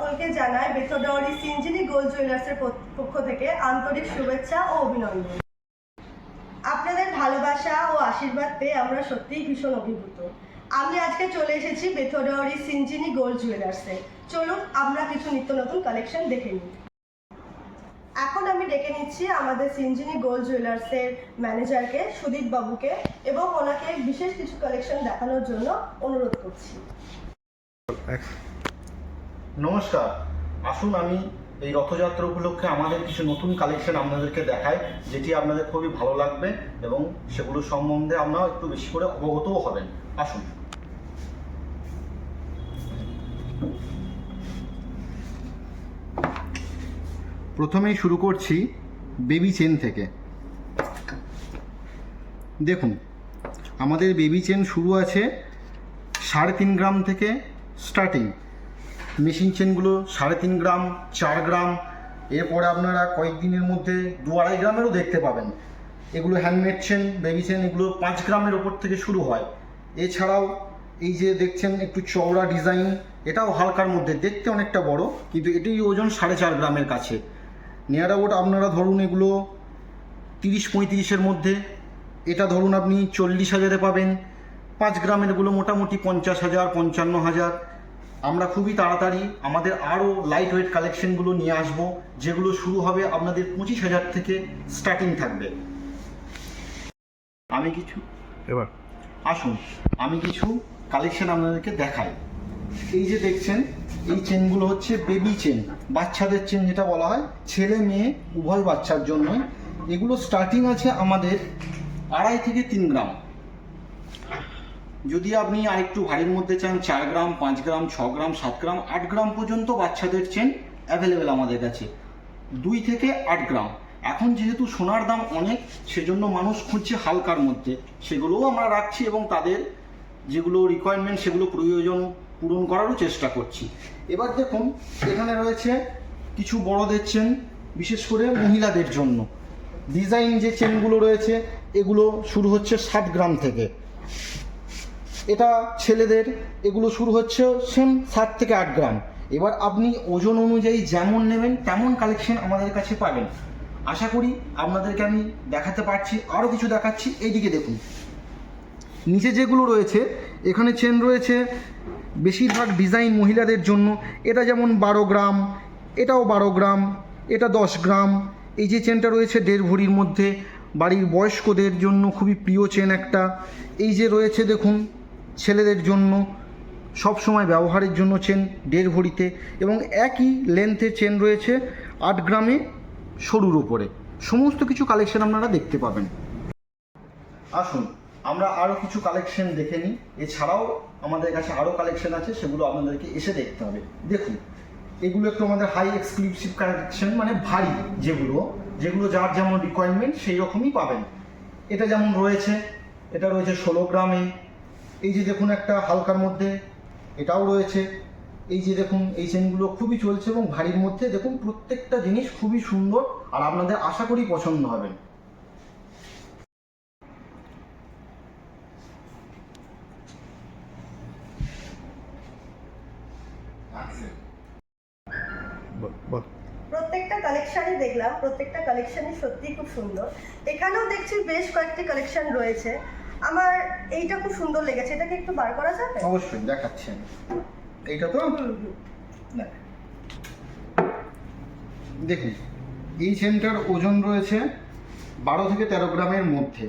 সকলকে জানাই বেথোডাওয়ারি সিনজিনি গোল্ড জুয়েলার্সের পক্ষ থেকে আন্তরিক শুভেচ্ছা ও অভিনন্দন। আপনাদের ভালোবাসা ও আশীর্বাদ পেয়ে আমরা সত্যিই ভীষণ অভিভূত। আমি আজকে চলে এসেছি বেথোডাওয়ারি সিনজিনি গোল্ড জুয়েলার্সে। চলুন আমরা কিছু নিত্য নতুন কালেকশন দেখে নিই। এখন আমি ডেকে নিচ্ছি আমাদের সিনজিনি গোল্ড জুয়েলার্সের ম্যানেজারকে, সুদীপ বাবুকে, এবং ওনাকে বিশেষ কিছু কালেকশন দেখানোর জন্য অনুরোধ করছি। নমস্কার, আসুন আমি এই রথযাত্রা উপলক্ষে আমাদের কিছু নতুন কালেকশন আপনাদেরকে দেখাই, যেটি আপনাদের খুবই ভালো লাগবে এবং সেগুলো সম্বন্ধে আপনারা একটু বেশি করে অবগতও হবেন। আসুন। প্রথমেই শুরু করছি বেবি চেন থেকে। দেখুন, আমাদের বেবি চেন শুরু আছে 3.5 গ্রাম থেকে স্টার্টিং। মেশিন চেনগুলো 3.5 গ্রাম, 4 গ্রাম, এরপরে আপনারা কয়েকদিনের মধ্যে 2-2.5 গ্রামেরও দেখতে পাবেন। এগুলো হ্যান্ডমেড চেন, বেবি চেন, এগুলো 5 গ্রামের ওপর থেকে শুরু হয়। এছাড়াও এই যে দেখছেন একটু চওড়া ডিজাইন, এটাও হালকার মধ্যে, দেখতে অনেকটা বড়, কিন্তু এটির ওজন 4.5 গ্রামের কাছে। নিয়ার অ্যাবাউট আপনারা ধরুন এগুলো 30-35-এর মধ্যে। এটা ধরুন আপনি 40,000-এ পাবেন। 5 গ্রামের এগুলো মোটামুটি 50,000, 55,000। আমরা খুবই তাড়াতাড়ি আমাদের আরও লাইট ওয়েট কালেকশনগুলো নিয়ে আসব, যেগুলো শুরু হবে আপনাদের 25,000 থেকে স্টার্টিং থাকবে। আমি কিছু কালেকশন আপনাদেরকে দেখাই। এই যে দেখছেন, এই চেনগুলো হচ্ছে বেবি চেন, বাচ্চাদের চেন যেটা বলা হয়, ছেলে মেয়ে উভয় বাচ্চার জন্য। এগুলো স্টার্টিং আছে আমাদের 2.5 থেকে 3 গ্রাম। যদি আপনি আরেকটু ভারীর মধ্যে চান, 4 গ্রাম, 5 গ্রাম, 6 গ্রাম, 7 গ্রাম, 8 গ্রাম পর্যন্ত বাচ্চাদের চেন অ্যাভেলেবেল আমাদের কাছে। 2 থেকে 8 গ্রাম। এখন যেহেতু সোনার দাম অনেক, সেজন্য মানুষ খুঁজছে হালকার মধ্যে, সেগুলোও আমরা রাখছি এবং তাদের যেগুলো রিকোয়ারমেন্ট সেগুলো প্রয়োজন পূরণ করারও চেষ্টা করছি। এবার দেখুন, এখানে রয়েছে কিছু বড়দের চেন, বিশেষ করে মহিলাদের জন্য। ডিজাইন যে চেনগুলো রয়েছে এগুলো শুরু হচ্ছে 7 গ্রাম থেকে। এটা ছেলেদের, এগুলো শুরু হচ্ছে সেম 7 থেকে 8 গ্রাম। এবার আপনি ওজন অনুযায়ী যেমন নেবেন তেমন কালেকশন আমাদের কাছে পাবেন। আশা করি আপনাদেরকে আমি দেখাতে পারছি। আরও কিছু দেখাচ্ছি, এইদিকে দেখুন। নিচে যেগুলো রয়েছে, এখানে চেন রয়েছে বেশিরভাগ ডিজাইন মহিলাদের জন্য। এটা যেমন 12 গ্রাম, এটাও 12 গ্রাম, এটা 10 গ্রাম। এই যে চেনটা রয়েছে 1.5 ভরির মধ্যে, বাড়ির বয়স্কদের জন্য খুবই প্রিয় চেন একটা। এই যে রয়েছে দেখুন, ছেলেদের জন্য সব সময় ব্যবহারের জন্য চেন 1.5 ভরিতে, এবং একই লেন্থের চেন রয়েছে 8 গ্রামে সরুর উপরে। সমস্ত কিছু কালেকশন আপনারা দেখতে পাবেন। আসুন আমরা আরও কিছু কালেকশন দেখে নিই। এছাড়াও আমাদের কাছে আরও কালেকশন আছে, সেগুলো আপনাদেরকে এসে দেখতে হবে। দেখুন, এগুলো একটু আমাদের হাই এক্সক্লুসিভ কালেকশন, মানে ভারী, যেগুলো যার যেমন রিকোয়ারমেন্ট সেই রকমই পাবেন। এটা যেমন রয়েছে, এটা রয়েছে 16 গ্রামে। এই যে দেখুন একটা হালকার মধ্যে, এটাও রয়েছে। এই যে দেখুন, এই চেনগুলো খুবই চলছে এবং ভারীর মধ্যে। দেখুন প্রত্যেকটা জিনিস খুবই সুন্দর, আর আপনাদের আশা করি পছন্দ হবে। প্রত্যেকটা কালেকশনই দেখলাম, প্রত্যেকটা কালেকশনই সত্যিই খুব সুন্দর। এখানেও দেখছি বেশ কয়েকটি কালেকশন রয়েছে। আমার এইটা খুব সুন্দর লেগেছে, এটাকে একটু বার করা যাবে? অবশ্যই দেখাচ্ছি আমি। এইটা তো দেখুন, এই চেনটার ওজন রয়েছে 12 থেকে 13 গ্রামের মধ্যে।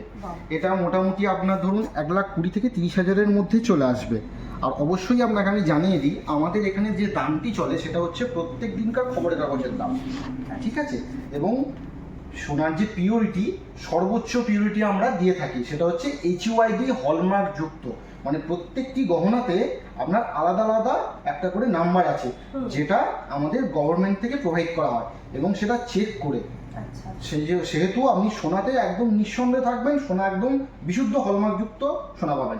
এটা মোটামুটি আপনার ধরুন 1,20,000 থেকে 30,000-এর মধ্যে চলে আসবে। আর অবশ্যই আপনাকে আমি জানিয়ে দিই, আমাদের এখানে যে দামটি চলে সেটা হচ্ছে প্রত্যেক দিনকার খবরের কাগজের দাম, ঠিক আছে? এবং সোনার যে পিওরিটি, সর্বোচ্চ পিওরিটি আমরা দিয়ে থাকি, সেটা হচ্ছে HUID হলমার্ক যুক্ত। মানে প্রত্যেকটি গহনাতে আপনার আলাদা আলাদা একটা করে নাম্বার আছে, যেটা আমাদের গভর্নমেন্ট থেকে প্রোভাইড করা হয়, এবং সেটা চেক করে। সেহেতু আপনি সোনাতে একদম নিঃসন্দেহে থাকবেন, সোনা একদম বিশুদ্ধ হলমার্কযুক্ত সোনা পাবেন,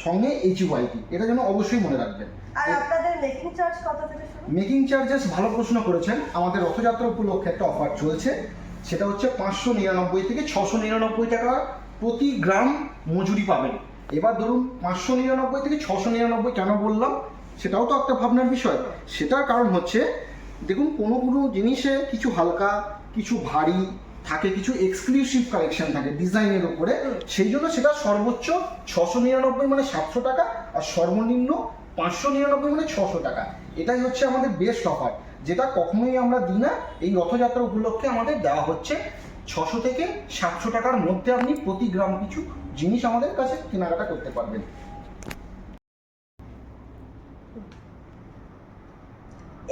সঙ্গে HUID, এটা যেন অবশ্যই মনে রাখবেন। আর আপনাদের মেকিং চার্জ কত থেকে শুরু? মেকিং চার্জেস ভালো প্রশ্ন করেছেন। আমাদের রথযাত্রা উপলক্ষে একটা অফার চলছে, সেটা হচ্ছে 599 থেকে 699 টাকা প্রতি গ্রাম মজুরি পাবেন। এবার ধরুন 599 থেকে 699 কেন বললাম, সেটাও তো একটা ভাবনার বিষয়। সেটার কারণ হচ্ছে দেখুন কোনো কোনো জিনিসে কিছু হালকা কিছু ভারী থাকে, কিছু এক্সক্লুসিভ কালেকশন থাকে ডিজাইনের উপরে, সেই জন্য সেটা সর্বোচ্চ 699 মানে 700 টাকা, আর সর্বনিম্ন 599 মানে 600 টাকা। এটাই হচ্ছে আমাদের বেস্ট অফার, যেটা কখনোই আমরা দিই না। এই রথযাত্রা উপলক্ষে আমাদের দেওয়া হচ্ছে 600 থেকে 700 টাকার মধ্যে আপনি প্রতি গ্রাম কিছু জিনিস আমাদের কাছে কেনাকাটা করতে পারবেন।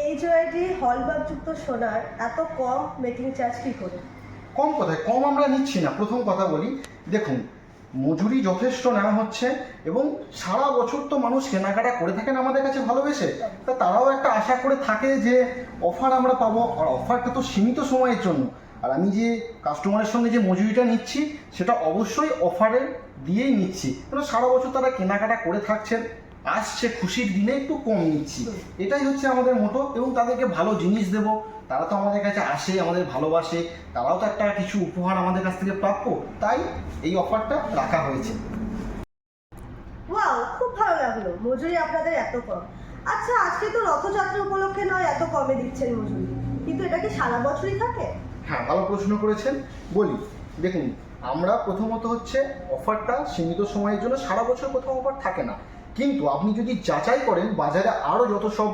এই জুয়েলারি হলমার্কযুক্ত সোনার এত কম মেকিং চার্জ কি করে? কম কোথায়, কম আমরা নিচ্ছি না। প্রথম কথা বলি, দেখুন মজুরি যথেষ্ট নেওয়া হচ্ছে এবং সারা বছর তো মানুষ কেনাকাটা করে থাকেন আমাদের কাছে ভালোবেসে, তা তারাও একটা আশা করে থাকে যে অফার আমরা পাবো, আর অফারটা তো সীমিত সময়ের জন্য। আর আমি যে কাস্টমারের সঙ্গে যে মজুরিটা নিচ্ছি সেটা অবশ্যই অফারের দিয়েই নিচ্ছি, কারণ সারা বছর তারা কেনাকাটা করে থাকছেন, আসছে খুশির দিনে একটু কম নিচ্ছি, এটাই হচ্ছে আমাদের মোটো। এবং তাদেরকে ভালো জিনিস দেবো, তারা তো আমাদের কাছে আসে, আমাদের ভালোবাসে, তারাও তো একটা কিছু উপহার আমাদের কাছ থেকে প্রাপ্য, তাই এই অফারটা রাখা হয়েছে। ওয়াও, খুব ভালো লাগলো মজুরি আপনাদের এত কম। আচ্ছা, আজকে তো রথযাত্রা উপলক্ষে নয় এত কমে দিচ্ছেন মজুরি, কিন্তু এটা কি সারা বছরই থাকে? হ্যাঁ, ভালো প্রশ্ন করেছেন। বলি, দেখুন আমরা প্রথমত হচ্ছে অফারটা সীমিত সময়ের জন্য, সারা বছর কোথাও অফার থাকে না। কিন্তু আপনি যদি যাচাই করেন বাজারে আরও যত সব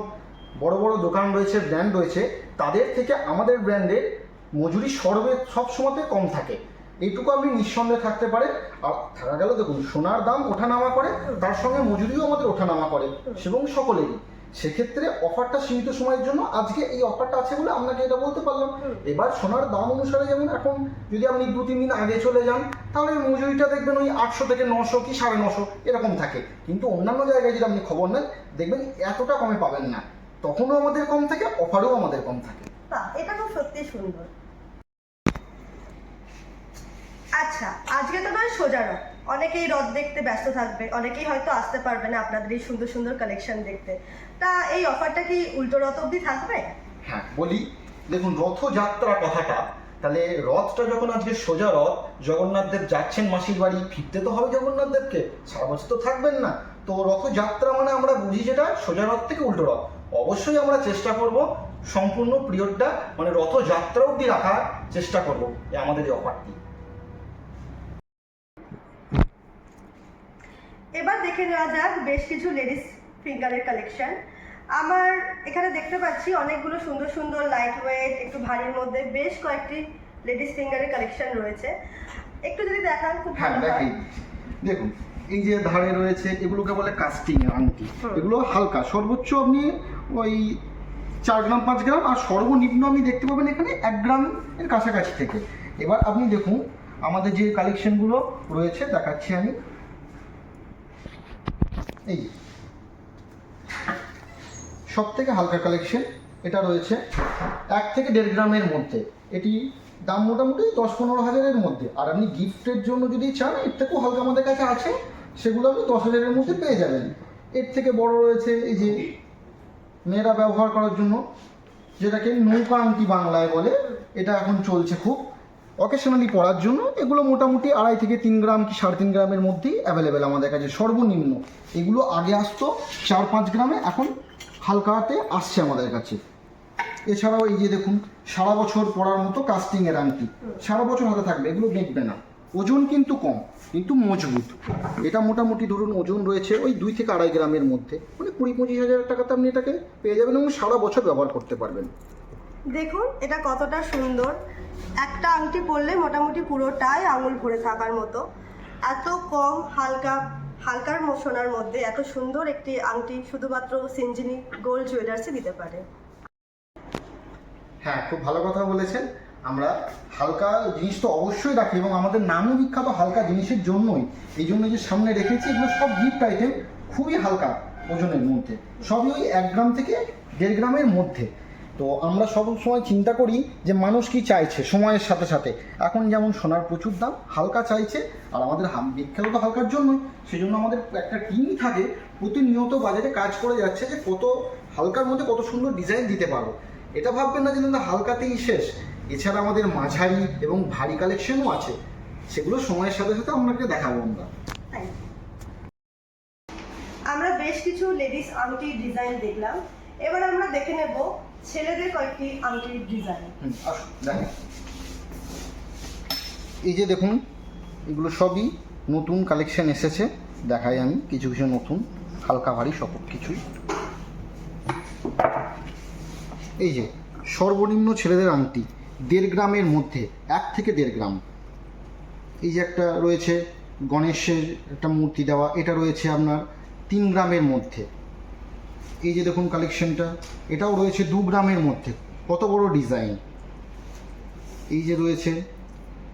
বড় বড় দোকান রয়েছে, ব্র্যান্ড রয়েছে, তাদের থেকে আমাদের ব্র্যান্ডের মজুরি সব সময়তে কম থাকে, এইটুকু আপনি নিঃসন্দেহে থাকতে পারেন। আর থাকা গেল, দেখুন সোনার দাম ওঠানামা করে, তার সঙ্গে মজুরিও আমাদের ওঠানামা করে, এবং সকলেরই। সেক্ষেত্রে অফারটা সীমিত সময়ের জন্য, আজকে এই অফারটা আছে বলে আপনাকে এটা বলতে পারলাম। এবার সোনার দাম অনুসারে, যেমন এখন যদি আপনি 2-3 দিন আগে চলে যান, তাহলে মজুরিটা দেখবেন ওই 800 থেকে 900 কি 950 এরকম থাকে। কিন্তু অন্যান্য জায়গায় যদি আপনি খবর নেন, দেখবেন এতটা কমে পাবেন না, তখনও আমাদের কম থাকে, অফারও আমাদের কম থাকে। এটা খুব সত্যি সুন্দর। আচ্ছা, আজকে তো নয় সোজা রথ, অনেকেই রথ দেখতে ব্যস্ত থাকবে, অনেকেই হয়তো আসতে পারবে না আপনাদের এই সুন্দর সুন্দর কালেকশন দেখতে। তা এই অফারটা কি উল্টো রথ অবধি থাকবে? হ্যাঁ বলি, দেখুন রথযাত্রা কথাটা, তাহলে রথটা যখন আজকে সোজা রথ, জগন্নাথ দেব যাচ্ছেন মাসির বাড়ি, ফিরতে তো হবে জগন্নাথ দেবকে, সারা বছর তো থাকবেন না। তো রথযাত্রা মানে আমরা বুঝি যেটা সোজা রথ থেকে উল্টো রথ। অবশ্যই আমরা চেষ্টা করব সম্পূর্ণ পিরিয়ডটা মানে রথযাত্রা অবধি রাখার চেষ্টা করব আমাদের এই অফারটি। এবার দেখে নেওয়া যাক বেশ কিছু লেডিস ফিঙ্গারের কালেকশন। আমার এখানে দেখতে পাচ্ছি অনেকগুলো সুন্দর সুন্দর লাইট ওয়েট, একটু ভারীর মধ্যে বেশ কয়েকটি লেডিস ফিঙ্গারের কালেকশন রয়েছে, একটু যদি দেখান খুব হ্যাঁ ভালো হয়। দেখুন এই যে ধারে রয়েছে, এগুলোকে বলে কাস্টিং আংটি। এগুলো হালকা, সর্বোচ্চ আপনি ওই 4 গ্রাম 5 গ্রাম, আর সর্বনিম্ন আপনি দেখতে পাবেন এখানে 1 গ্রাম এর কাছাকাছি থেকে। এবার আপনি দেখুন আমাদের যে কালেকশনগুলো রয়েছে, দেখাচ্ছি আমি। এই সব থেকে হালকা কালেকশন এটা রয়েছে 1 থেকে 1.5 গ্রামের মধ্যে। এটি দাম মোটামুটি 10-15 হাজারের মধ্যে। আর আপনি গিফটের জন্য যদি চান, এর থেকেও হালকা আমাদের কাছে আছে, সেগুলো আপনি 10 হাজারের মধ্যে পেয়ে যাবেন। এর থেকে বড় রয়েছে এই যে মেয়েরা ব্যবহার করার জন্য, যেটাকে নৌকা আংটি বাংলায় বলে, এটা এখন চলছে খুব অকেশনালি পরার জন্য। এগুলো মোটামুটি 2.5 থেকে 3 গ্রাম কি 3.5 গ্রামের মধ্যেই অ্যাভেলেবেল আমাদের কাছে সর্বনিম্ন। এগুলো আগে আসতো 4-5 গ্রামে, এখন হালকাতে আসছে আমাদের কাছে। এছাড়াও এই যে দেখুন সারা বছর পরার মতো কাস্টিংয়ের আংটি, সারা বছর হাতে থাকবে, এগুলো দেখবে না। ওজন কিন্তু কম, কিন্তু মজবুত। এটা মোটামুটি ধরুন ওজন রয়েছে ওই 2 থেকে 2.5 গ্রামের মধ্যে, মানে 20-25 হাজার টাকাতে আপনি এটাকে পেয়ে যাবেন এবং সারা বছর ব্যবহার করতে পারবেন। দেখুন এটা কতটা সুন্দর, একটা আংটি পরলে মোটামুটি পুরোটাই আঙুল ভরে থাকার মতো। এত কম হালকার সোনার মধ্যে এত সুন্দর একটি আংটি শুধুমাত্র সিঞ্জিনি গোল্ড জুয়েলার্সই দিতে পারে। হ্যাঁ, খুব ভালো কথা বলেছেন। আমরা হালকা জিনিস তো অবশ্যই রাখি, এবং আমাদের নামও বিখ্যাত হালকা জিনিসের জন্যই। এই জন্য যে সামনে রেখেছি, এগুলো সব গিফট আইটেম, খুবই হালকা ওজনের মধ্যে, সবই ওই 1 গ্রাম থেকে 1.5 গ্রামের মধ্যে। তো আমরা সব সময় চিন্তা করি যে মানুষ কি চাইছে সময়ের সাথে সাথে। এখন যেমন সোনার প্রচুর দাম, হালকা চাইছে, আর আমাদের বিখ্যাত তো হালকার জন্যই, সেই জন্য আমাদের একটা টিমই থাকে প্রতিনিয়ত বাজারে কাজ করে যাচ্ছে যে কত হালকার মধ্যে কত সুন্দর ডিজাইন দিতে পারবো। এটা ভাববেন না যে না হালকাতেই শেষ, এছাড়া আমাদের মাঝারি এবং ভারী কালেকশনও আছে, সেগুলো সময়ের সাথে সাথে আপনাকে দেখাবো আমরা। আমরা বেশ কিছু কিছু লেডিস আংটির ডিজাইন দেখলাম, এবার আমরা দেখে নেব ছেলেদের কয়েকটি আংটির ডিজাইন। আসুন দেখেন, এই যে দেখুন এগুলো সবই নতুন কালেকশন এসেছে। দেখাই আমি কিছু কিছু নতুন হালকা ভারী সব কিছুই। এই যে সর্বনিম্ন ছেলেদের আংটি 1.5 গ্রামের মধ্যে, 1 থেকে 1.5 গ্রাম। এই যে একটা রয়েছে গণেশের একটা মূর্তি দেওয়া, এটা রয়েছে আপনার 3 গ্রামের মধ্যে। এই যে দেখুন কালেকশনটা, এটাও রয়েছে 2 গ্রামের মধ্যে। কত বড় ডিজাইন! এই যে রয়েছে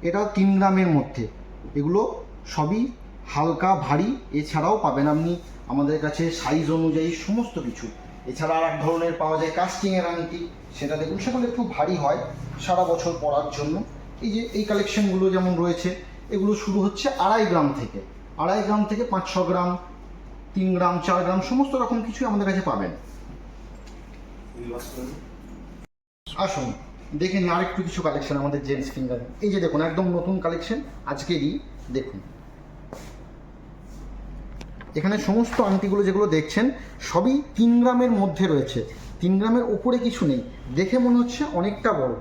এটাও 3 গ্রামের মধ্যে। এগুলো সবই হালকা ভারী। এছাড়াও পাবেন আপনি আমাদের কাছে সাইজ অনুযায়ী সমস্ত কিছু। এছাড়া আর এক ধরনের পাওয়া যায় কাস্টিংয়ের আংটি, সেটা দেখুন সেগুলো একটু ভারী হয় সারা বছর পরার জন্য। এই যে এই কালেকশনগুলো যেমন রয়েছে, এগুলো শুরু হচ্ছে 2.5 গ্রাম থেকে, 2.5 গ্রাম থেকে 5-6 গ্রাম, 3 গ্রাম, 4 গ্রাম সমস্ত রকম কিছু আমাদের কাছে পাবেন। আসুন দেখে নিন আরেকটু কিছু কালেকশন আমাদের জেন্টস ফিঙ্গার। এই যে দেখুন একদম নতুন কালেকশন আজকেরই। দেখুন এখানে সমস্ত আংটিগুলো যেগুলো দেখছেন সবই 3 গ্রামের মধ্যে রয়েছে, 3 গ্রামের ওপরে কিছু নেই। দেখে মনে হচ্ছে অনেকটা বড়।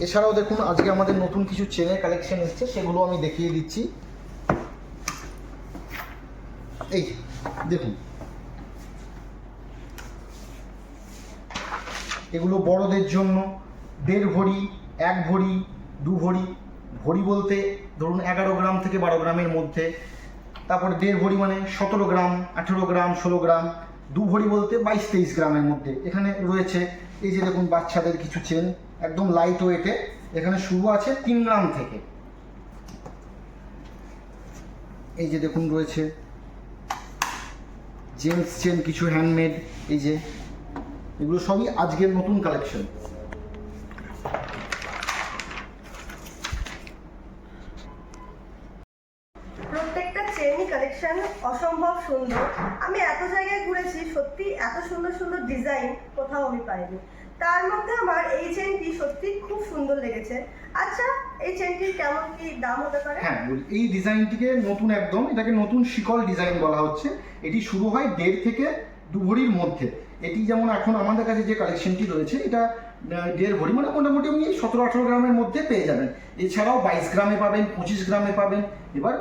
এছাড়াও দেখুন আজকে আমাদের নতুন কিছু চেনের কালেকশন এসেছে, সেগুলো আমি দেখিয়ে দিচ্ছি। এই দেখুন এগুলো বড়দের জন্য 1.5 ভরি, 1 ভরি, 2 ভরি। ভরি বলতে ধরুন 11 গ্রাম থেকে 12 গ্রামের মধ্যে। তারপর 1.5 ভরি মানে 17 গ্রাম, 18 গ্রাম, 16 গ্রাম। 2 ভরি বলতে 22-23 গ্রামের মধ্যে। এখানে রয়েছে এই যে দেখুন বাচ্চাদের কিছু চেন একদম লাইট ওয়েটে। এখানে শুরু আছে 3 গ্রাম থেকে। এই যে দেখুন রয়েছে জেন্টস চেন কিছু হ্যান্ডমেড। এই যে এগুলো সবই আজকের নতুন কালেকশন। প্রত্যেকটা চেনই কালেকশন অসম্ভব সুন্দর। আমি এত জায়গায় ঘুরেছি, সত্যি এত সুন্দর সুন্দর ডিজাইন কোথাও আমি পাইনি। তার মধ্যে আমার এই চেনটি সত্যি খুব সুন্দর লেগেছে। আচ্ছা, এই চেনটির কেমন কি দাম হতে পারে? হ্যাঁ, এই ডিজাইনটিকে নতুন একদম, এটাকে নতুন শিকল ডিজাইন বলা হচ্ছে। এটি শুরু হয় 1.5 থেকে 2 ভরির মধ্যে। এটি যেমন এখন আমাদের কাছে যে কালেকশনটি রয়েছে, এটা 1.5 ভরি মানে মোটামুটি আপনি 17-18 গ্রামের মধ্যে পেয়ে যাবেন। এছাড়াও 22 গ্রামে পাবেন, 25 গ্রামে পাবেন। এবার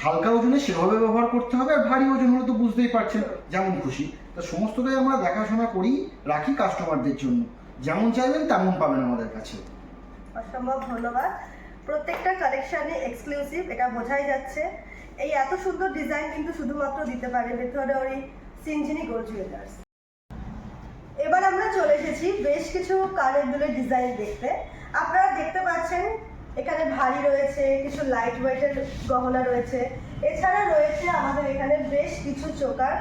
হালকা ওজনে সেভাবে ব্যবহার করতে হবে, আর ভারী ওজন হলে তো বুঝতেই পারছেন যেমন খুশি। তা সমস্তটাই আমরা দেখাশোনা করি, রাখি কাস্টমারদের জন্য। যেমন চাইবেন তেমন পাবেন আমাদের কাছে। অসম্ভব ধন্যবাদ। প্রত্যেকটা কালেকশনে এক্সক্লুসিভ, এটা বোঝাই যাচ্ছে। এই এত সুন্দর ডিজাইন কিন্তু শুধুমাত্র দিতে পারে বেথুয়াডাওরি সিনজিনি গোল্ড জুয়েলার্স। এবার আমরা চলে এসেছি বেশ কিছু কানের দুলের ডিজাইন দেখতে। আপনারা দেখতে পাচ্ছেন এখানে ভারী রয়েছে, কিছু লাইট ওয়েটের গহনা রয়েছে। এছাড়া রয়েছে আমাদের এখানে বেশ কিছু চোকার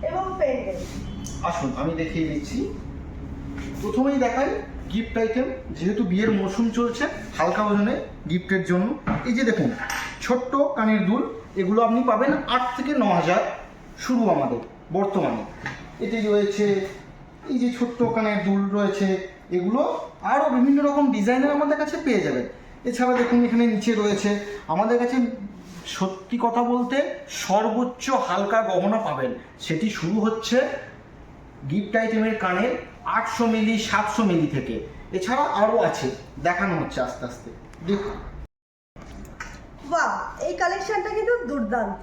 এবং পেন্ডেন্ট। আসুন আমি দেখিয়ে দিচ্ছি। প্রথমেই দেখাই গিফট আইটেম, যেহেতু বিয়ের মরশুম চলছে, হালকা ওজনে গিফটের জন্য। এই যে দেখুন ছোট্ট কানের দুল, এগুলো আপনি পাবেন 8 থেকে 9,000 শুরু আমাদের বর্তমানে। এটি রয়েছে এই যে ছোট্ট কানের দুল রয়েছে, এগুলো আরও বিভিন্ন রকম ডিজাইনের আমাদের কাছে পেয়ে যাবেন। এছাড়া দেখুন এখানে নিচে রয়েছে আমাদের কাছে সত্যি কথা বলতে সর্বোচ্চ হালকা গহনা পাবেন। সেটি শুরু হচ্ছে গিফট আইটেমের কানের 800 মিলি, 700 মিলি থেকে। এছাড়া আরও আছে, দেখানো হচ্ছে আস্তে আস্তে। দেখুন বাহ, এই কালেকশনটা কিন্তু দুর্দান্ত।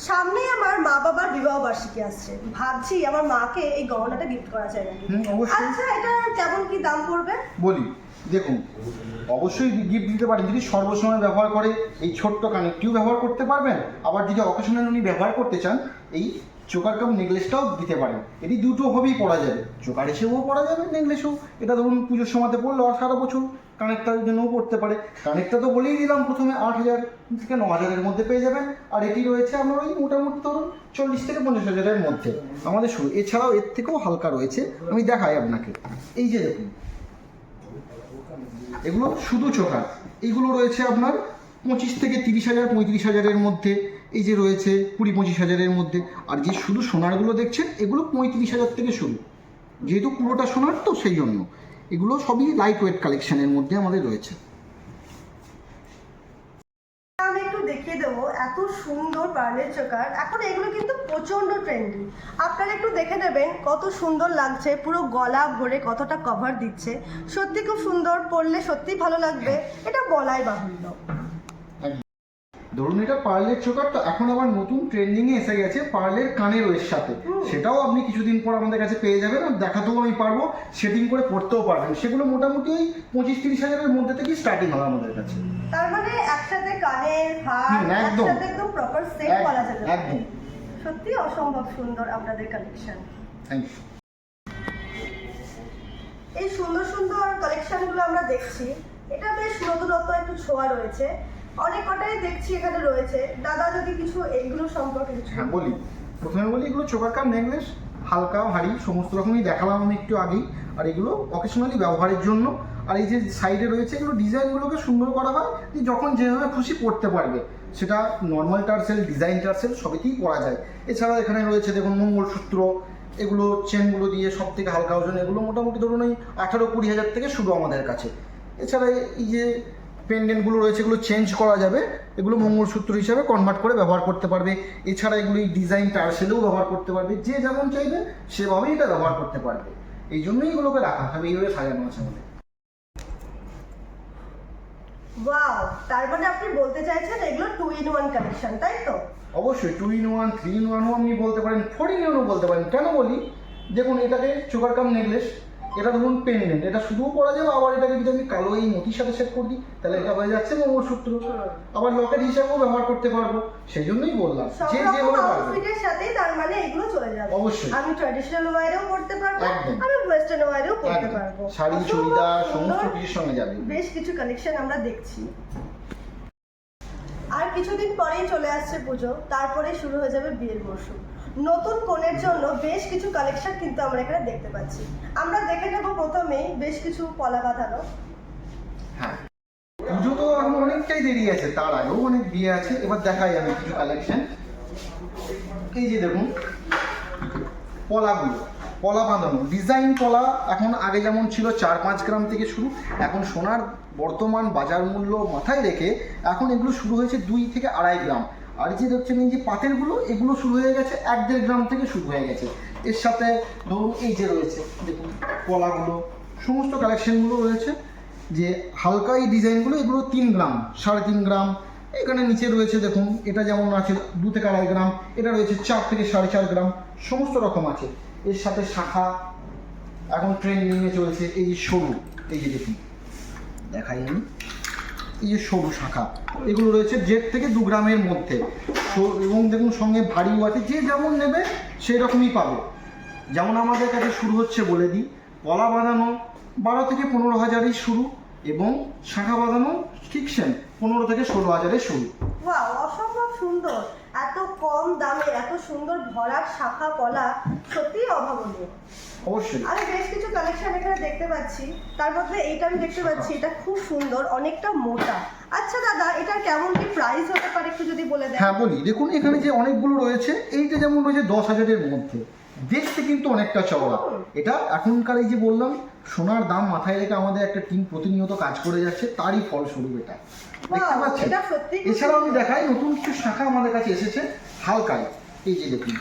সামনেই আমার মা বাবার বিবাহ বার্ষিকী আসছে, ভাবছি আমার মাকে এই গহনাটা গিফট করা চাই নাকি। অবশ্যই। আচ্ছা, এটা কেমন কি দাম পড়বে? বলি দেখুন, অবশ্যই গিফট দিতে পারেন। যদি সর্বসময় ব্যবহার করে এই ছোট্ট কানেরটিও ব্যবহার করতে পারবেন। আবার যদি অকেশনাল উনি ব্যবহার করতে চান, এই চোকার কাপ নেকলেসটাও দিতে পারেন। এটি দুটোভাবেই পরা যাবে, চোকার হিসেবেও পরা যাবে, নেকলেসও। এটা ধরুন পুজোর সময়তে পড়লো, আর সারা বছর কানেরটার জন্যও পড়তে পারে। কানেরটা তো বলেই দিলাম প্রথমে 8,000 থেকে 9,000-এর মধ্যে পেয়ে যাবেন। আর এটি রয়েছে আপনার ওই মোটামুটি ধরুন 40 থেকে 50,000-এর মধ্যে আমাদের শুরু। এছাড়াও এর থেকেও হালকা রয়েছে, আমি দেখাই আপনাকে। এই যে দেখুন এগুলো শুধু চোকার, এইগুলো রয়েছে আপনার 25 থেকে 30,000, 35,000-এর মধ্যে। এই যে রয়েছে 20-25,000-এর মধ্যে। আর যে শুধু সোনারগুলো দেখছেন, এগুলো 35,000 থেকে শুরু। যেহেতু পুরোটা সোনার তো সেই জন্য এগুলো সবই লাইট ওয়েট কালেকশনের মধ্যে আমাদের রয়েছে। আমি একটু দেখিয়ে দেবো এত সুন্দর পার্লের চোকার। এখন এগুলো কিন্তু প্রচণ্ড ট্রেন্ডি, আপনারা একটু দেখে নেবেন কত সুন্দর লাগছে, পুরো গলা ভরে কতটা কভার দিচ্ছে, সত্যি খুব সুন্দর, পরলে সত্যি ভালো লাগবে, এটা বলাই বাহুল্য। ধরুন এটা পার্লের চোকার, তো এখন আবার নতুন ট্রেন্ডিং এ এসে গেছে পার্লের কানের এর সাথে, সেটাও আপনি কিছুদিন পর আমাদের কাছে পেয়ে যাবেন, আর দেখাতেও আমি পারবো, সেটিং করে পড়তেও পারবেন। সেগুলো মোটামুটি 25-30 হাজারের মধ্যে থেকে স্টার্টিং হবে আমাদের কাছে। তার মানে একসাথে কানের হার, একদম একসাথে একদম প্রপার সেট বলা যাবে। একদম সত্যি অসম্ভব সুন্দর আপনাদের কালেকশন। Thank you. এই সুন্দর সুন্দর কালেকশনগুলো আমরা দেখছি, এটা বেশ নতুনত্ব একটু ছোঁয়া রয়েছে, অনেক কটাই দেখছি এখানে রয়েছে। দাদা যদি কিছু এইগুলো সম্পর্কে কিছু হ্যাঁ বলি, প্রথমে বলি এগুলো চোকার কাপ নেকলেস, হালকা ভারী সমস্ত রকমই দেখালাম আমি একটু আগেই, আর এগুলো অকেশনালি ব্যবহারের জন্য। আর এই যে সাইডে রয়েছে এগুলো ডিজাইনগুলোকে সুন্দর করা হয়, যে যখন যেভাবে খুশি পড়তে পারবে, সেটা নর্মাল টার্সেল, ডিজাইন টার্সেল সবেতেই পরা যায়। এছাড়াও এখানে রয়েছে দেখুন মঙ্গলসূত্র, এগুলো চেনগুলো দিয়ে সব থেকে হালকা ওজন, এগুলো মোটামুটি ধরুন ওই 18-20 হাজার থেকে শুরু আমাদের কাছে। এছাড়া এই যে পেন্ডেন্টগুলো রয়েছে এগুলো চেঞ্জ করা যাবে, এগুলো মঙ্গলসূত্র হিসাবে কনভার্ট করে ব্যবহার করতে পারবে। এছাড়া এগুলো এই ডিজাইন টার্সেলেও ব্যবহার করতে পারবে, যে যেমন চাইবে সেভাবেই এটা ব্যবহার করতে পারবে। এই জন্যই এগুলোকে রাখা হবে, এইভাবে সাজানো আছে আমাদের। ওয়াও, তার মানে আপনি বলতে চাইছেন এগুলো 2-in-1 কালেকশন, তাই তো? অবশ্যই 2-in-1, 3-in-1ও আপনি বলতে পারেন, 4-in-1ও বলতে পারেন। কেন বলি, দেখুন এটাকে চোকার কাম নেকলেস, এটা ধরুন পেন্ডেন্ট, এটা শুধুও পরা যাবে, আবার এটাকে যদি আমি কালো এই মতির সাথে সেট করে দিই তাহলে এটা হয়ে যাচ্ছে মঙ্গলসূত্র, আবার লকেট হিসাবেও ব্যবহার করতে পারবো। সেই জন্যই বললাম যে যেভাবে পারবে। আউটফিটের সাথেই তার মানে এগুলো চলে যাবে। অবশ্যই আমি ট্র্যাডিশনাল ওয়্যারেও পড়তে পারবো, একদম। আমি ওয়েস্টার্ন ওয়্যারেও পড়তে একদম। পারবো। শাড়ি, অসম্ভব চুড়িদার সুন্দর সমস্ত কিছুর সঙ্গে যাবে। বেশ কিছু কালেকশন আমরা দেখছি। আর কিছুদিন পরেই চলে আসছে পুজো, তারপরে শুরু হয়ে যাবে বিয়ের মরশুম। নতুন কনের জন্য বেশ কিছু কালেকশন কিন্তু আমরা এখানে দেখতে পাচ্ছি। আমরা দেখে নেব প্রথমেই বেশ কিছু পলা বাঁধানো। হ্যাঁ, পুজো তো এখন অনেকটাই দেরি আছে, তার আগেও অনেক বিয়ে আছে। এবার দেখাই আমি কিছু কালেকশন। এই যে দেখুন পলাগুলো, পলা বাঁধানো ডিজাইন পলা, এখন আগে যেমন ছিল 4-5 গ্রাম থেকে শুরু, এখন সোনার বর্তমান বাজার মূল্য মাথায় রেখে এখন এগুলো শুরু হয়েছে 2 থেকে 2.5 গ্রাম। আর যে দেখছেন এই যে পাতেরগুলো, এগুলো শুরু হয়ে গেছে 1-1.5 গ্রাম থেকে শুরু হয়ে গেছে। এর সাথে ধরুন এই যে রয়েছে দেখুন পলাগুলো, সমস্ত কালেকশনগুলো রয়েছে। যে হালকা এই ডিজাইনগুলো, এগুলো 3 গ্রাম, 3.5 গ্রাম। এখানে নিচে রয়েছে দেখুন, এটা যেমন আছে 2 থেকে 2.5 গ্রাম, এটা রয়েছে 4 থেকে 4.5 গ্রাম, সমস্ত রকম আছে। এর সাথে শাখা এখন ট্রেন্ডিংয়ে চলছে, এই যে সরু, এই যে দেখুন দেখাই আমি, এই যে সরু শাখা, এগুলো রয়েছে 1.5 থেকে 2 গ্রামের মধ্যে। এবং দেখুন সঙ্গে ভারীও আছে, যে যেমন নেবে সেই রকমই পাবে। যেমন আমাদের কাছে শুরু হচ্ছে বলে দিই, পলা বাঁধানো 12 থেকে 15 হাজারই শুরু, এবং শাখা বাঁধানো ঠিক সেম 15 থেকে 16 হাজারের শুরু। ওয়াও, অসম্ভব সুন্দর, এত কম দামে এত সুন্দর ভরাট শাখা পলা, সত্যিই অভাবনীয়। অবশ্যই আমি বেশ কিছু কালেকশন এখানে দেখতে পাচ্ছি, তার মধ্যে এইটা আমি দেখতে পাচ্ছি, এটা খুব সুন্দর, অনেকটা মোটা। আচ্ছা দাদা, এটার কেমন কি প্রাইস হতে পারে একটু যদি বলে দেন? হ্যাঁ বলি, দেখুন এখানে যে অনেকগুলো রয়েছে, এইটা যেমন রয়েছে 10 হাজারের মধ্যে, দেখতে কিন্তু অনেকটা চওড়া। এটা এখনকার এই যে বললাম সোনার দাম মাথায় রেখে আমাদের একটা টিম প্রতিনিয়ত কাজ করে যাচ্ছে, তারই ফলস্বরূপ এটা দেখতে পাচ্ছেন। এটা সত্যি। এছাড়াও আমি দেখাই নতুন কিছু শাখা আমাদের কাছে এসেছে হালকায়, এই যে দেখুন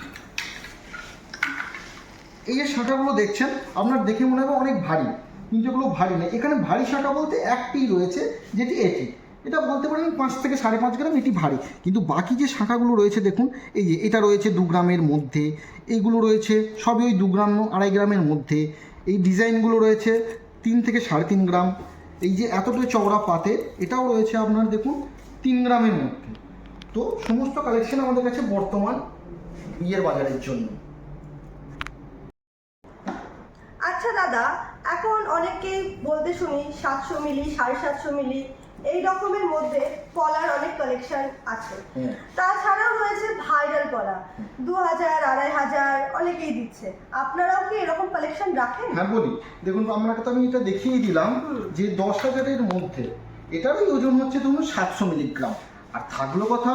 এই যে শাখাগুলো দেখছেন, আপনার দেখে মনে হবে অনেক ভারী, কিন্তু এগুলো ভারী না। এখানে ভারী শাখা বলতে একটি রয়েছে, যেটি এটা বলতে পারেন 5 থেকে 5.5 গ্রাম, এটি ভারী। কিন্তু বাকি যে শাখাগুলো রয়েছে দেখুন, এই যে এটা রয়েছে 2 গ্রামের মধ্যে, এইগুলো রয়েছে সবই ওই 2 গ্রাম 2.5 গ্রামের মধ্যে। এই ডিজাইনগুলো রয়েছে 3 থেকে 3.5 গ্রাম। এই যে এতটা চওড়া পাতে, এটাও রয়েছে আপনার দেখুন 3 গ্রামের মধ্যে। তো সমস্ত কালেকশন আমাদের কাছে বর্তমান বিয়ের বাজারের জন্য। আচ্ছা দাদা, এখন অনেককেই বলতে শুনি 700 মিলি, 750 মিলি এই রকমের মধ্যে পলার অনেক কালেকশন আছে। তাছাড়াও রয়েছে ভাইরাল পলা, 2000, 2500 অনেকেই দিচ্ছে। আপনারাও কি এরকম কালেকশন রাখেন? হ্যাঁ বলি, দেখুন আপনাকে তো আমি এটা দেখিয়ে দিলাম যে 10 হাজারের মধ্যে, এটারই ওজন হচ্ছে ধরুন 700 মিলিগ্রাম। আর থাকলো কথা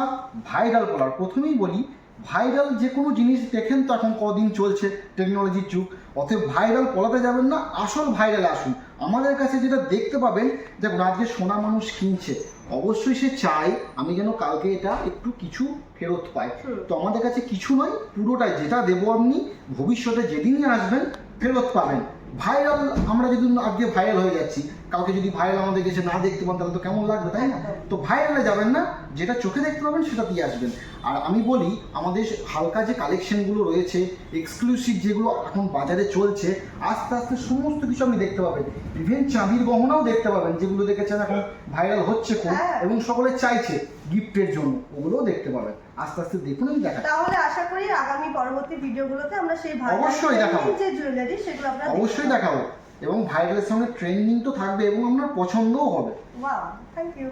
ভাইরাল পলার, প্রথমেই বলি ভাইরাল যে কোনো জিনিস দেখেন তো এখন কদিন চলছে টেকনোলজির যুগ, অতএব ভাইরাল পলাতে যাবেন না, আসল ভাইরাল আসুন আমাদের কাছে। যেটা দেখতে পাবেন, দেখুন আজকে সোনা মানুষ কিনছে, অবশ্যই সে চায় আমি যেন কালকে এটা একটু কিছু ফেরত পাই। তো আমাদের কাছে কিছু নয়, পুরোটাই যেটা দেবো আপনি ভবিষ্যতে যেদিনই আসবেন ফেরত পাবেন। ভাইরাল আমরা যদি আজকে ভাইরাল হয়ে যাচ্ছি, কাউকে যদি ভাইরাল আমাদের কাছে না দেখতে পান তাহলে তো কেমন লাগবে, তাই না? তো ভাইরালে যাবেন না, যেটা চোখে দেখতে পাবেন সেটা দিয়ে আসবেন। আর আমি বলি আমাদের হালকা যে কালেকশনগুলো রয়েছে, এক্সক্লুসিভ যেগুলো এখন বাজারে চলছে, আস্তে আস্তে সমস্ত কিছু আপনি দেখতে পাবেন। ইভেন চাঁদির গহনাও দেখতে পাবেন, যেগুলো দেখেছেন এখন ভাইরাল হচ্ছে খুব এবং সকলে চাইছে গিফটের জন্য, ওগুলোও দেখতে পাবেন। আস্তে আস্তে দেখুন, আমি দেখাচ্ছি। তাহলে আশা করি আগামী পরবর্তী ভিডিওগুলোতে আমরা সেই অবশ্যই দেখাবো, যে জুয়েলারি সেগুলো আপনারা অবশ্যই দেখাবো, এবং ভাইরালের সঙ্গে ট্রেন্ডিং তো থাকবে এবং আপনার পছন্দও হবে। Wow, thank you.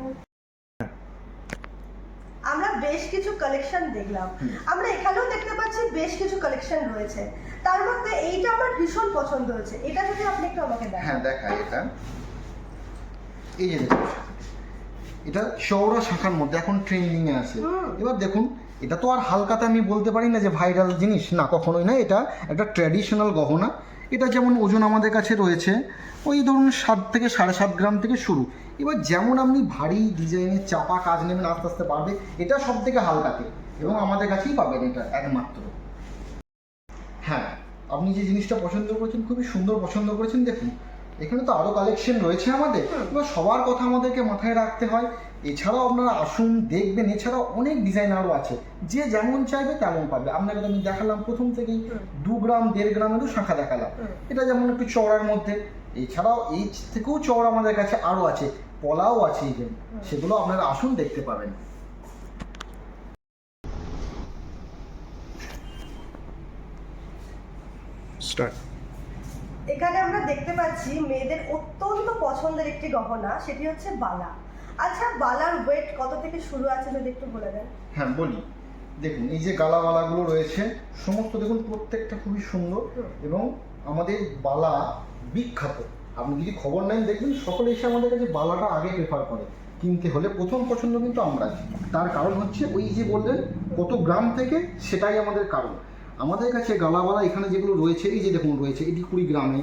আমরা বেশ কিছু কালেকশন দেখলাম, আমরা এখানেও দেখতে পাচ্ছি বেশ কিছু কালেকশন রয়েছে, তার মধ্যে এইটা আমার ভীষণ পছন্দ হয়েছে। এটা যদি আপনি একটু আমাকে দেখান। হ্যাঁ দেখাই, এটা এই যে দেখুন, এটা চওড়া শাখার মধ্যে এখন ট্রেন্ডিং এ আছে। এবার দেখুন, এটা তো আর হালকাতে আমি বলতে পারি না যে ভাইরাল জিনিস, না কখনোই না। এটা একটা ট্র্যাডিশনাল গহনা। এটা যেমন ওজন আমাদের কাছে রয়েছে ওই ধরুন 7 থেকে 7.5 গ্রাম থেকে শুরু। এবার যেমন আপনি ভারী ডিজাইনের চাপা কাজ নেবেন আস্তে আস্তে বাড়বে। এটা সব থেকে হালকাতে এবং আমাদের কাছেই পাবেন এটা একমাত্র। হ্যাঁ, আপনি যে জিনিসটা পছন্দ করেছেন খুবই সুন্দর পছন্দ করেছেন। দেখুন এখানে তো আরও কালেকশন রয়েছে আমাদের, এবার সবার কথা আমাদেরকে মাথায় রাখতে হয়। এছাড়াও আপনারা আসুন দেখবেন, এছাড়াও অনেক ডিজাইন আরও আছে, যে যেমন চাইবে তেমন পাবে। আপনাকে তো আমি দেখালাম প্রথম থেকেই 2 গ্রাম 1.5 গ্রামেরও শাখা দেখালাম, এটা যেমন একটু চওড়ার মধ্যে। এছাড়াও এই থেকেও চওড়া আমাদের কাছে আরও আছে, পলাও আছে ইভেন, সেগুলো আপনারা আসুন দেখতে পাবেন। স্টার্ট। এখানে আমরা দেখতে পাচ্ছি মেয়েদের অত্যন্ত পছন্দের একটি গহনা, সেটি হচ্ছে বালা। আচ্ছা, বালার ওয়েট কত থেকে শুরু আছে যদি একটু বলে দেন। হ্যাঁ বলি, দেখুন এই যে গালাওয়ালাগুলো রয়েছে সমস্ত দেখুন প্রত্যেকটা খুবই সুন্দর এবং আমাদের বালা বিখ্যাত। আপনি যদি খবর নেন দেখবেন সকলে এসে আমাদের কাছে বালাটা আগে প্রেফার করে কিনতে হলে। প্রথম পছন্দ কিন্তু আমরা, তার কারণ হচ্ছে ওই যে বললেন কত গ্রাম থেকে, সেটাই আমাদের কারণ। আমাদের কাছে গালাওয়ালা এখানে যেগুলো রয়েছে, এই যে দেখুন রয়েছে এটি 20 গ্রামে,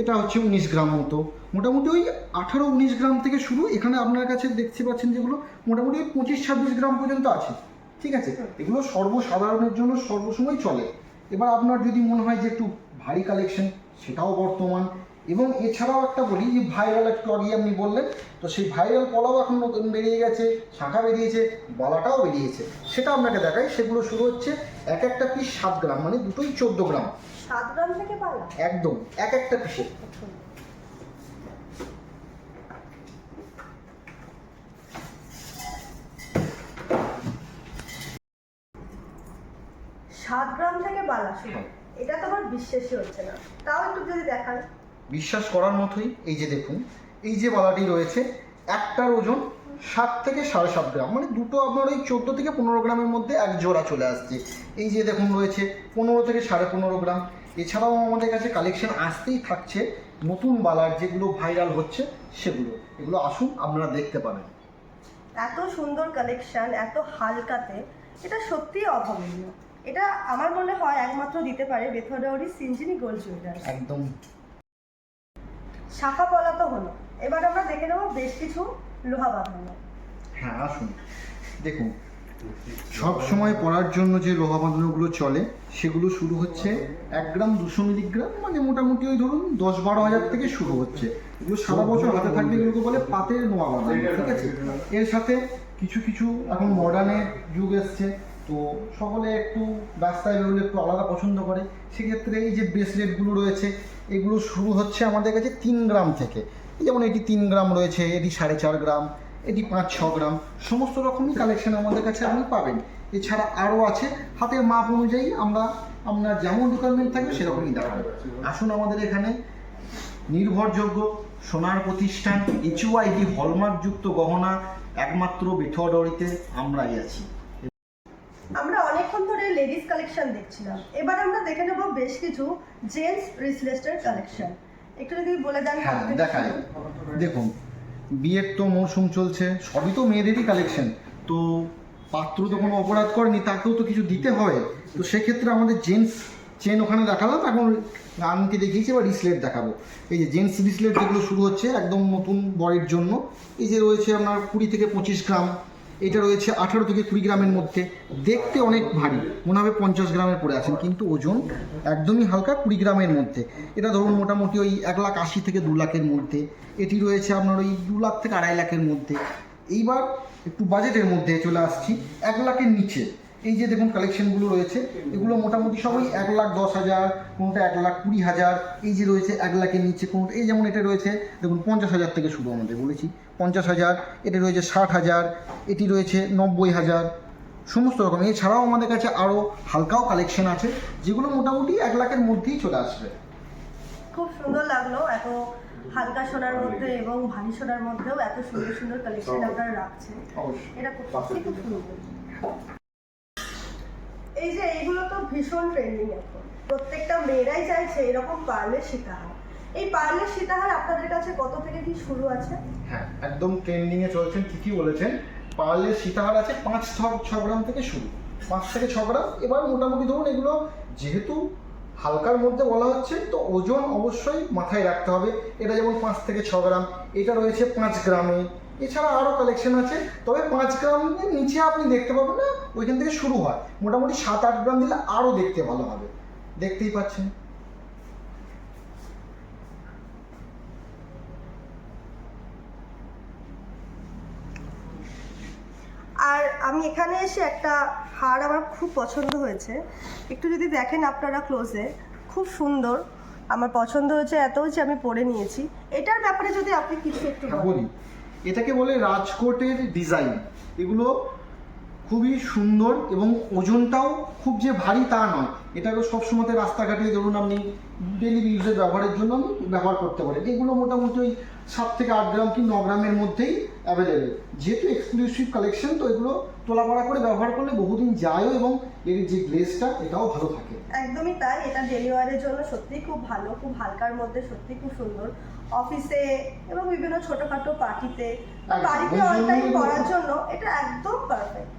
এটা হচ্ছে 19 গ্রাম মতো, মোটামুটি ওই 18-19 গ্রাম থেকে শুরু। এখানে আপনার কাছে দেখতে পাচ্ছেন যেগুলো মোটামুটি 25-26 গ্রাম পর্যন্ত আছে, ঠিক আছে? এগুলো সর্বসাধারণের জন্য সর্বসময় চলে। এবার আপনার যদি মনে হয় যে একটু ভারী কালেকশন, সেটাও বর্তমান। এবং এছাড়াও একটা বলি যে ভাইরাল, একটু আগে আপনি বললেন, তো সেই ভাইরাল পলাও এখন নতুন বেরিয়ে গেছে, শাখা বেরিয়েছে, বালাটাও বেরিয়েছে, সেটা আপনাকে দেখাই। সেগুলো শুরু হচ্ছে এক একটা পিস 7 গ্রাম, মানে দুটোই 14 গ্রাম। 7 গ্রাম থেকে বালা একদম এক একটা পিসে। 7 গ্রাম থেকে বালা শুরু, এটা তো আমার বিশ্বাসই হচ্ছে না, তাও একটু যদি দেখান। বিশ্বাস করার মতোই। এই যে দেখুন, এই যে বালাটি রয়েছে, একটার ওজন 7 থেকে 7.5 গ্রাম, মানে দুটো আপনার ওই 14 থেকে 15 গ্রামের মধ্যে এক জোড়া চলে আসছে। এই যে দেখুন রয়েছে 15 থেকে 15.5 গ্রাম। এছাড়াও আমাদের কাছে কালেকশন আসতেই থাকছে নতুন বালার, যেগুলো ভাইরাল হচ্ছে সেগুলো। এগুলো আসুন আপনারা দেখতে পাবেন। এত সুন্দর কালেকশন এত হালকাতে, এটা সত্যিই অভাবনীয়। এটা আমার মনে হয় একমাত্র দিতে পারে বেথরডাউরি সিনজিনি গোল্ড জুয়েলার্স। একদম। শাখা পলা তো হলো, এবার আমরা দেখে নেবো বেশ কিছু লোহা বাঁধানো। হ্যাঁ আসুন, দেখুন সব সময় পরার জন্য যে লোহা বাঁধানোগুলো চলে সেগুলো শুরু হচ্ছে 1 গ্রাম 200 মিলিগ্রাম, মানে মোটামুটি ওই ধরুন 10-12 হাজার থেকে শুরু হচ্ছে। এগুলো সারা বছর হাতে থাকবে, এগুলোকে বলে পাতের নোয়া বাঁধানো, ঠিক আছে? এর সাথে কিছু কিছু এখন মডার্নের যুগ এসছে, তো সকলে একটু রাস্তায় বেরোলে একটু আলাদা পছন্দ করে, সেক্ষেত্রে এই যে ব্রেসলেটগুলো রয়েছে এগুলো শুরু হচ্ছে আমাদের কাছে 3 গ্রাম থেকে। যেমন এটি 3 গ্রাম রয়েছে, এটি 4.5 গ্রাম, এটি 5-6 গ্রাম, সমস্ত রকমই কালেকশন আমাদের কাছে আপনি পাবেন। এছাড়া আরও আছে হাতের মাপ অনুযায়ী, আপনার যেমন রিকোয়ারমেন্ট থাকবে সেরকমই দেখাবো। আসুন আমাদের এখানে নির্ভরযোগ্য সোনার প্রতিষ্ঠান HUID হলমার্কযুক্ত গহনা একমাত্র বেথরডাউরিতে আমরাই আছি। আমরা অনেকক্ষণ ধরে লেডিস কালেকশন দেখছিলাম, এবার আমরা দেখে নেব বেশ কিছু জেন্টস রিসলেস্টের কালেকশন। একটু যদি বলে দেন। হ্যাঁ দেখাই। দেখুন বিয়ের তো মরশুম চলছে, সবই তো মেয়েদেরই কালেকশন, তো পাত্র তো কোনো অপরাধ করেনি, তাকেও তো কিছু দিতে হয়। তো সেক্ষেত্রে আমাদের জেন্টস চেন ওখানে দেখালাম, এখন আংটি দেখিয়েছি বা রিসলেট দেখাবো। এই যে জেন্টস রিসলেট যেগুলো শুরু হচ্ছে একদম নতুন বরের জন্য, এই যে রয়েছে আপনার 20 থেকে 25 গ্রাম, এটা রয়েছে 18 থেকে 20 গ্রামের মধ্যে। দেখতে অনেক ভারী, মনে হবে 50 গ্রামের পরে আছেন, কিন্তু ওজন একদমই হালকা, 20 গ্রামের মধ্যে। এটা ধরুন মোটামুটি ওই 1,80,000 থেকে 2 লাখের মধ্যে। এটি রয়েছে আপনার ওই 2 লাখ থেকে 2.5 লাখের মধ্যে। এইবার একটু বাজেটের মধ্যে চলে আসছি, 1 লাখের নিচে। এই যে দেখুন কালেকশনগুলো রয়েছে, এগুলো মোটামুটি সবই 1,10,000, কোনোটা 1,20,000। এই যে রয়েছে 1 লাখের নিচে, কোনোটা এই যেমন এটা রয়েছে দেখুন 50,000 থেকে শুরু, আমাদের বলেছি 50,000। এটা রয়েছে 60,000, এটি রয়েছে 90,000, সমস্ত রকম। এছাড়াও আমাদের কাছে আরও হালকাও কালেকশন আছে, যেগুলো মোটামুটি 1 লাখের মধ্যেই চলে আসবে। খুব সুন্দর লাগলো, এত হালকা সোনার মধ্যে এবং ভারী সোনার মধ্যেও এত সুন্দর সুন্দর কালেকশন আপনারা রাখছেন, এটা খুব সুন্দর। এই যে এইগুলো তো ভীষণ ট্রেন্ডিং এখন, প্রত্যেকটা মেয়েরাই চাইছে এরকম পার্লের সীতাহার। এই পার্লের সীতাহার আপনাদের কাছে কত থেকে কি শুরু আছে? হ্যাঁ, একদম ট্রেন্ডিংয়ে চলছেন, ঠিকই বলেছেন। পার্লের সীতাহার আছে 5-6 গ্রাম থেকে শুরু, 5 থেকে 6 গ্রাম। এবার মোটামুটি ধরুন এগুলো যেহেতু হালকার মধ্যে বলা হচ্ছে, তো ওজন অবশ্যই মাথায় রাখতে হবে। এটা যেমন 5 থেকে 6 গ্রাম, এটা রয়েছে 5 গ্রামে। এছাড়া আরও কালেকশন আছে, তবে 5 গ্রামের নিচে আপনি দেখতে পাবেন না, ওইখান থেকে শুরু হয়। মোটামুটি 7-8 গ্রাম দিলে আরও দেখতে ভালো হবে, দেখতেই পাচ্ছেন। আর আমি এখানে এসে একটা হার আমার খুব পছন্দ হয়েছে, একটু যদি দেখেন আপনারা ক্লোজে, খুব সুন্দর, আমার পছন্দ হয়েছে এত যে আমি পরে নিয়েছি। এটার ব্যাপারে যদি আপনি কিছু একটু বলি, এটাকে বলে রাজকোটের ডিজাইন। এগুলো খুবই সুন্দর এবং ওজনটাও খুব যে ভারী তা নয়। এটাকে সবসময় রাস্তাঘাটে ধরুন আপনি ডেলি ইউজের ব্যবহারের জন্য আমি ব্যবহার করতে পারি। এগুলো মোটামুটি ওই 7 থেকে 8 গ্রাম কি 9 গ্রামের মধ্যেই অ্যাভেলেবেল। যেহেতু এক্সক্লুসিভ কালেকশন, তো এগুলো তোলাপড়া করে ব্যবহার করলে বহুদিন যায়ও, এবং এর যে গ্লেজটা এটাও ভালো থাকে। একদমই তাই, এটা ডেলি ওয়ারের জন্য সত্যিই খুব ভালো, খুব হালকার মধ্যে সত্যিই খুব সুন্দর। অফিসে এবং বিভিন্ন ছোটখাটো পার্টিতে, বাড়িতে অল টাইম পরার জন্য এটা একদম পারফেক্ট।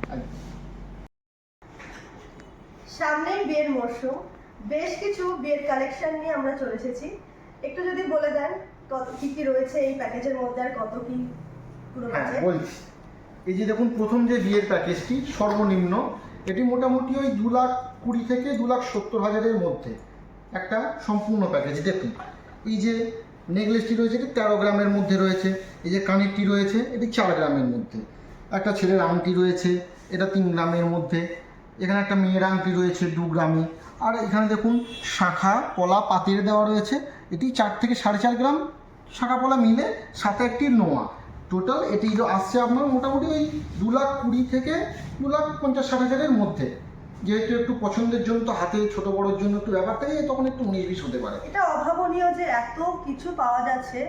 সামনেই বিয়ের মরশুম, বেশ কিছু বিয়ের কালেকশন নিয়ে আমরা চলে এসেছি। একটু যদি বলে দেন কত কি কি রয়েছে এই প্যাকেজের মধ্যে, আর কত কি পুরো বাজেট? বলছি, এই যে দেখুন প্রথম যে বিয়ের প্যাকেজটি সর্বনিম্ন, এটি মোটামুটি ওই 2,20,000 থেকে 2,70,000-এর মধ্যে একটা সম্পূর্ণ প্যাকেজ। দেখুন এই যে নেকলেসটি রয়েছে, এটি 13 গ্রামের মধ্যে রয়েছে। এই যে কানেরটি রয়েছে, এটি 4 গ্রামের মধ্যে। একটা ছেলের আংটি রয়েছে, এটা 3 গ্রামের মধ্যে। এখানে একটা মেয়ের আংটি রয়েছে 2 গ্রামে। আর এখানে দেখুন শাখা পলা পাতির দেওয়া রয়েছে, এটি 4 থেকে 4.5 গ্রাম শাখা পলা মিলে, সাথে একটি নোয়া। টোটাল এটি আসছে আপনার মোটামুটি ওই 2,20,000 থেকে 2,50,000-60,000-এর মধ্যে। যেহেতু একটু পছন্দের জন্য, তো হাতে ছোট বড়োর জন্য একটু ব্যাপার থাকে, তখন একটু 19-20 হতে পারে। এটা অভাবনীয় যে এত কিছু পাওয়া যাচ্ছে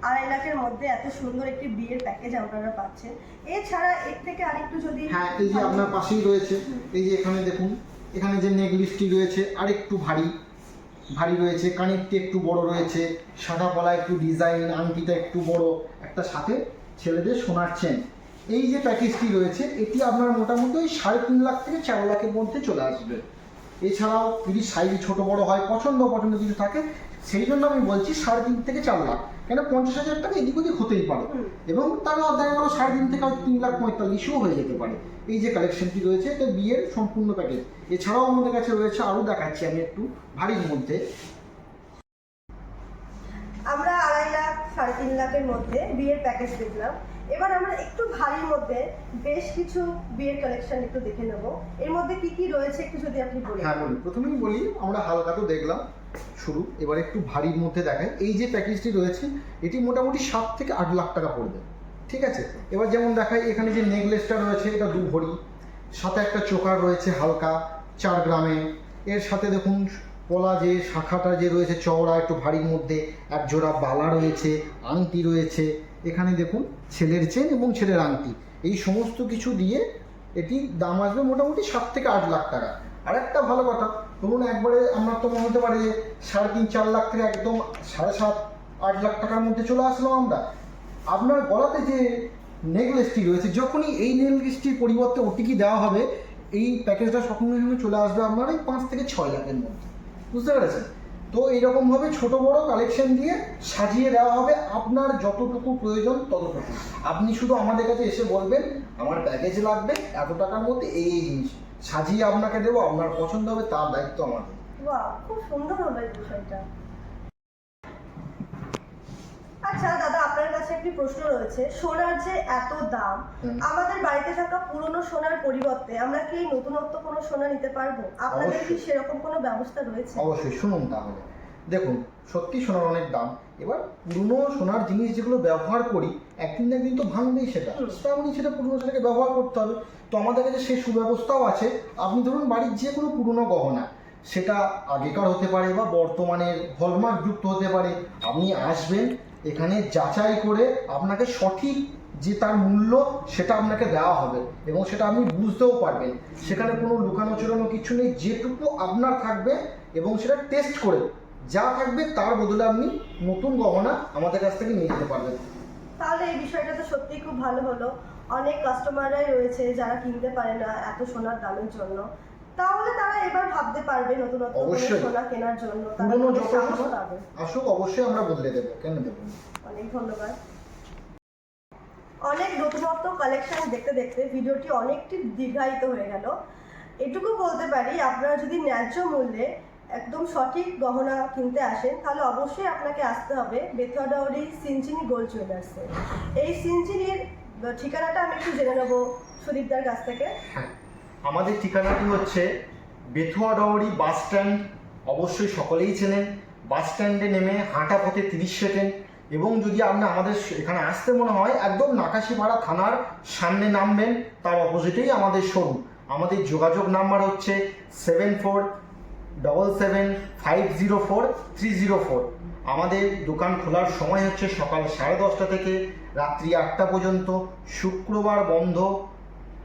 2.5 লাখের মধ্যে, এত সুন্দর একটি বিয়ের প্যাকেজ আপনারা পাচ্ছেন। এছাড়া এর থেকে আরেকটু যদি, হ্যাঁ, এই যে আপনার পাশেই রয়েছে, এই যে এখানে দেখুন, এখানে যে নেকলেসটি রয়েছে আরেকটু ভারী রয়েছে, কানেরটি একটু বড় রয়েছে, সাদা পলা একটু ডিজাইন, আংটিটা একটু বড়, একটা সাথে ছেলেদের সোনার চেন। এই যে প্যাকেজটি রয়েছে, এটি আপনার মোটামুটি ওই 3.5 লাখ থেকে 4 লাখের মধ্যে চলে আসবে। এছাড়াও যদি সাইজ ছোট বড় হয়, পছন্দ কিছু থাকে, সেই জন্য আমি বলছি 3.5 থেকে 4 লাখ, কেন 50,000 টাকা এদিক ওদিক হতেই পারে, এবং তারা দেখা গেল 3.5 থেকে 3,45,000-ও হয়ে যেতে পারে। এই যে কালেকশনটি রয়েছে, এটা বিয়ের সম্পূর্ণ প্যাকেজ। এছাড়াও আমাদের কাছে রয়েছে, আরও দেখাচ্ছি আমি একটু ভারীর মধ্যে। আমরা 2.5 লাখ 3.5 লাখের মধ্যে বিয়ের প্যাকেজ দেখলাম। এবার আমরা একটু ভারীর মধ্যে বেশ কিছু বিয়ের কালেকশন একটু দেখে নেব। এর মধ্যে কি কি রয়েছে একটু যদি আপনি বলেন। হ্যাঁ বলি, প্রথমেই বলি, আমরা হালকা তো দেখলাম শুরু, এবার একটু ভারীর মধ্যে দেখাই। এই যে প্যাকেজটি রয়েছে, এটি মোটামুটি 7 থেকে 8 লাখ টাকা পড়বে, ঠিক আছে। এবার যেমন দেখাই, এখানে যে নেকলেসটা রয়েছে, এটা 2 ভরি, সাথে একটা চোকার রয়েছে হালকা 4 গ্রামে। এর সাথে দেখুন পলা যে শাখাটা যে রয়েছে চওড়া, একটু ভারীর মধ্যে, এক জোড়া বালা রয়েছে, আংটি রয়েছে। এখানে দেখুন ছেলের চেন এবং ছেলের আংটি, এই সমস্ত কিছু দিয়ে এটির দাম আসবে মোটামুটি 7 থেকে 8 লাখ টাকা। আর একটা ভালো কথা, ধরুন একবারে আমরা তো মনে হতে পারে যে 3.5-4 লাখ থেকে একদম 7.5-8 লাখ টাকার মধ্যে চলে আসলাম আমরা। আপনার গলাতে যে নেকলেসটি রয়েছে, যখনই এই নেকলেসটির পরিবর্তে ওটিকি দেওয়া হবে, এই প্যাকেজটা সঙ্গে সঙ্গে চলে আসবে আপনার এই 5 থেকে 6 লাখের মধ্যে, বুঝতে পেরেছেন? তো এইরকমভাবে ছোট বড় কালেকশন দিয়ে সাজিয়ে দেওয়া হবে, আপনার যতটুকু প্রয়োজন ততটুকু। আপনি শুধু আমাদের কাছে এসে বলবেন আমার প্যাকেজ লাগবে এত টাকার মধ্যে এই জিনিস, সাজিয়ে আপনাকে দেবো, আপনার পছন্দ হবে তার দায়িত্ব আমাদের। বাহ, খুব সুন্দর হলো এই বিষয়টা। আচ্ছা দাদা, আপনার কাছে একটি প্রশ্ন রয়েছে। সোনার যে এত দাম, আমাদের বাড়িতে থাকা পুরনো সোনার পরিবর্তে আমরা কি নতুনত্ব কোনো সোনা নিতে পারবো? আপনাদের কি সেরকম কোনো ব্যবস্থা রয়েছে? অবশ্যই, শুনুন তাহলে। দেখুন, সত্যি সোনার অনেক দাম। এবার পুরনো সোনার জিনিস যেগুলো ব্যবহার করি, একদিন না একদিন তো ভাঙবেই, সেটা তেমনই সেটা পুরনো সেটাকে ব্যবহার করতে হবে। তো আমাদের কাছে সেই সুব্যবস্থাও আছে। আপনি ধরুন বাড়ির যে কোনো পুরনো গহনা, সেটা আগেকার হতে পারে বা বর্তমানের হলমার্ক যুক্ত হতে পারে, আপনি আসবেন এখানে যাচাই করে আপনাকে সঠিক যে তার মূল্য সেটা আপনাকে দেওয়া হবে এবং সেটা আপনি বুঝতেও পারবেন। সেখানে কোনো লুকানো চুরানো কিছু নেই, যেটুকু আপনার থাকবে এবং সেটা টেস্ট করে যা থাকবে তার বদলে আপনি নতুন গহনা আমাদের কাছ থেকে নিয়ে যেতে পারবেন। তাহলে এই বিষয়টা তো সত্যিই খুব ভালো হলো। অনেক কাস্টমাররাই রয়েছে যারা কিনতে পারে না এত সোনার দামের জন্য, তাহলে তারা এবার ভাবতে পারবে নতুনত্ব কোনো অবশ্যই। সোনা কেনার জন্য, তারা পুরনো কোনো যত সাহস সোনা পাবে। আসুক, অবশ্যই আমরা বদলে দেবো, কেন দেবো না? অনেক ধন্যবাদ। অনেক নতুনত্ব কালেকশন দেখতে দেখতে ভিডিওটি অনেকটি দীর্ঘায়িত হয়ে গেল। এটুকু বলতে পারি, আপনারা যদি ন্যায্য মূল্যে একদম সঠিক গহনা কিনতে আসেন, তাহলে অবশ্যই আপনাকে আসতে হবে বেথুয়াডাউরি সিনচিনি গোল্ড জুয়েলার্সে। এই সিনচিনির ঠিকানাটা আমি একটু জেনে নেবো সুদীপদার কাছ থেকে। হ্যাঁ, আমাদের ঠিকানাটি হচ্ছে বেথুয়াডাউরি বাস স্ট্যান্ড, অবশ্যই সকলেই চেনেন। বাস স্ট্যান্ডে নেমে হাঁটা পথে 30 সেকেন্ড, এবং যদি আপনি আমাদের এখানে আসতে মনে হয় একদম নাকাশিপাড়া থানার সামনে নামবেন, তার অপোজিটেই আমাদের শোরুম। আমাদের যোগাযোগ নাম্বার হচ্ছে 7477504304। আমাদের দোকান খোলার সময় হচ্ছে সকাল 10:30 থেকে রাত্রি 8টা পর্যন্ত, শুক্রবার বন্ধ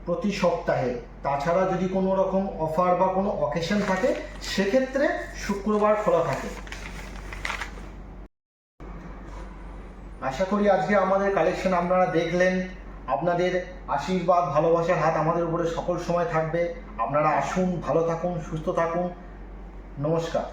প্রতি সপ্তাহে। তাছাড়া যদি কোনো রকম অফার বা কোনো অকেশন থাকে সেক্ষেত্রে শুক্রবার খোলা থাকে। আশা করি আজকে আমাদের কালেকশন আপনারা দেখলেন। আপনাদের আশীর্বাদ ভালোবাসার হাত আমাদের উপরে সকল সময় থাকবে। আপনারা আসুন, ভালো থাকুন, সুস্থ থাকুন। নমস্কার।